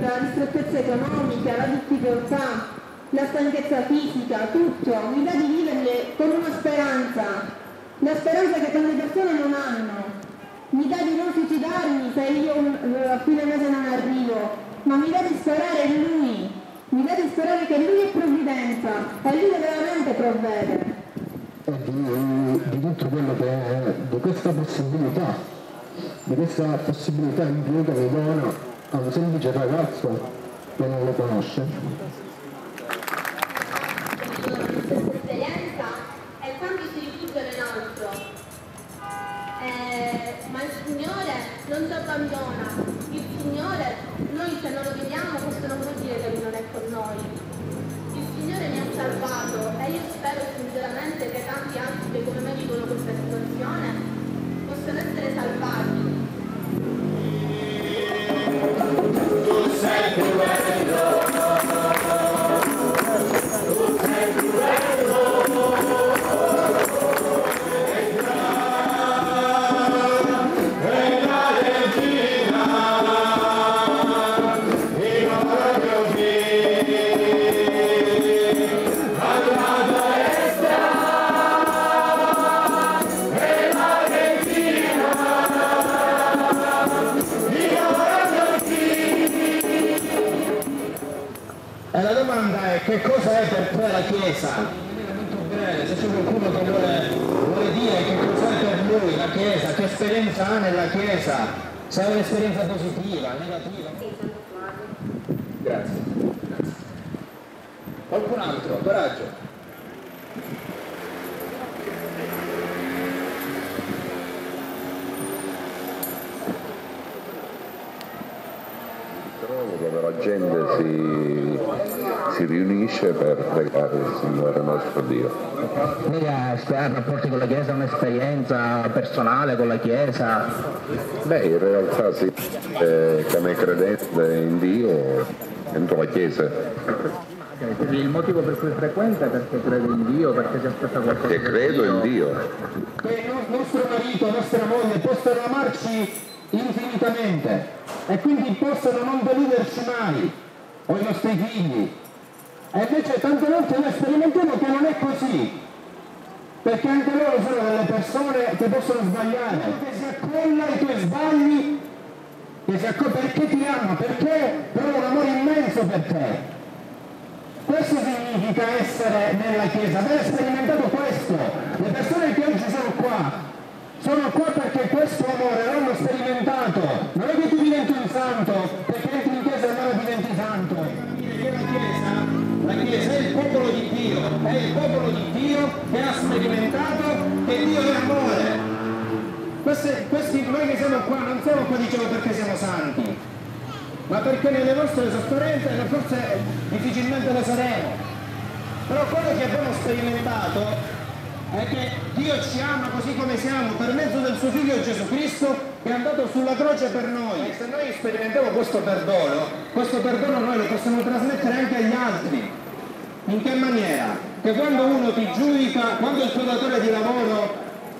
la ristrettezza economica, la difficoltà, la stanchezza fisica, tutto, mi dà di viverle con una speranza, la speranza che tante persone non hanno, mi dà di non suicidarmi se io a fine mese non arrivo, ma mi dà di sperare in Lui, mi dà di sperare che Lui è provvidenza e Lui veramente provvede. E di tutto quello che è, di questa possibilità in più che mi dona a un semplice ragazzo che non lo conosce. L'esperienza è quando si rifugia nell'altro, ma il Signore non ci abbandona. Il Signore, noi se non lo vediamo, questo non vuol dire che Lui non è con noi. Il Signore mi ha salvato e io spero sinceramente che tanti altri che come me vivono questa situazione possano essere salvati. Tu sei più bello, tu sei più bello, e la regina, il proprio alla destra, e la regina, E la domanda è: che cosa è per te la Chiesa? Molto breve, se c'è qualcuno che vuole dire che cosa è per lui la Chiesa, che esperienza ha nella Chiesa, se è un'esperienza positiva, negativa. Grazie. Qualcun altro, coraggio. Trovo dove la gente si riunisce per pregare il Signore nostro Dio. Lei ha rapporti con la Chiesa, un'esperienza personale con la Chiesa? Beh, in realtà sì, che me credente in Dio entro la Chiesa. Quindi il motivo per cui frequenta è perché crede in Dio, perché si aspetta qualcosa? Che credo in Dio. Che nostro marito, nostra moglie possano amarci infinitamente e quindi possano non deluderci mai, o i nostri figli. E invece tante volte noi sperimentiamo che non è così, perché anche loro sono delle persone che possono sbagliare, che si accolla i tuoi sbagli, perché ti ama, perché prova un amore immenso per te. Questo significa essere nella Chiesa, aver sperimentato questo. Le persone che oggi sono qua perché questo amore l'hanno sperimentato. Non è che tu diventi un santo perché entri in Chiesa e allora diventi santo. La Chiesa è il popolo di Dio, è il popolo di Dio che ha sperimentato che Dio è amore. Noi che siamo qua non siamo qua, dicevo, perché siamo santi, ma perché nelle nostre sofferenze forse difficilmente lo saremo. Però quello che abbiamo sperimentato è che Dio ci ama così come siamo per mezzo del suo figlio Gesù Cristo che è andato sulla croce per noi. E se noi sperimentiamo questo perdono noi lo possiamo trasmettere anche agli altri. In che maniera? Che quando uno ti giudica, quando il tuo datore di lavoro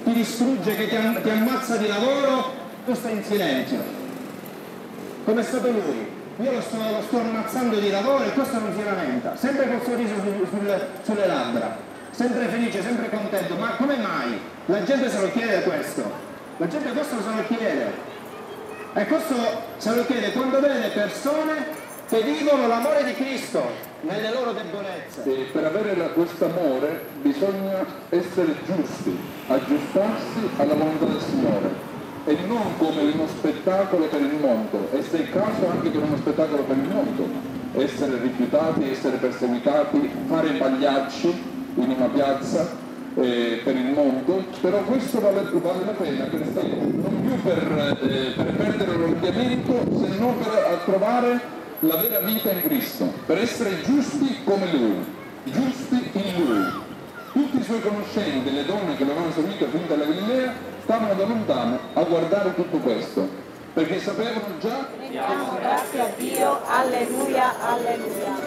ti distrugge, che ti ammazza di lavoro, tu stai in silenzio. Come è stato lui? Io lo sto ammazzando di lavoro e questo non si lamenta, sempre col sorriso sulle labbra, sempre felice, sempre contento. Ma come mai? La gente se lo chiede questo, la gente questo se lo chiede, e questo se lo chiede quando vede persone che vivono l'amore di Cristo nelle loro debolezze. E per avere questo amore bisogna essere giusti, aggiustarsi alla volontà del Signore, e non come uno spettacolo per il mondo, e se è il caso anche per uno spettacolo per il mondo, essere rifiutati, essere perseguitati, fare i pagliacci in una piazza per il mondo, però questo vale la pena non più per perdere l'orientamento, se non per trovare la vera vita in Cristo, per essere giusti come Lui, giusti in Lui. Tutti i suoi conoscenti, le donne che lo avevano seguito fin dalla Galilea, stavano da lontano a guardare tutto questo, perché sapevano già. Diamo grazie a Dio, alleluia, alleluia.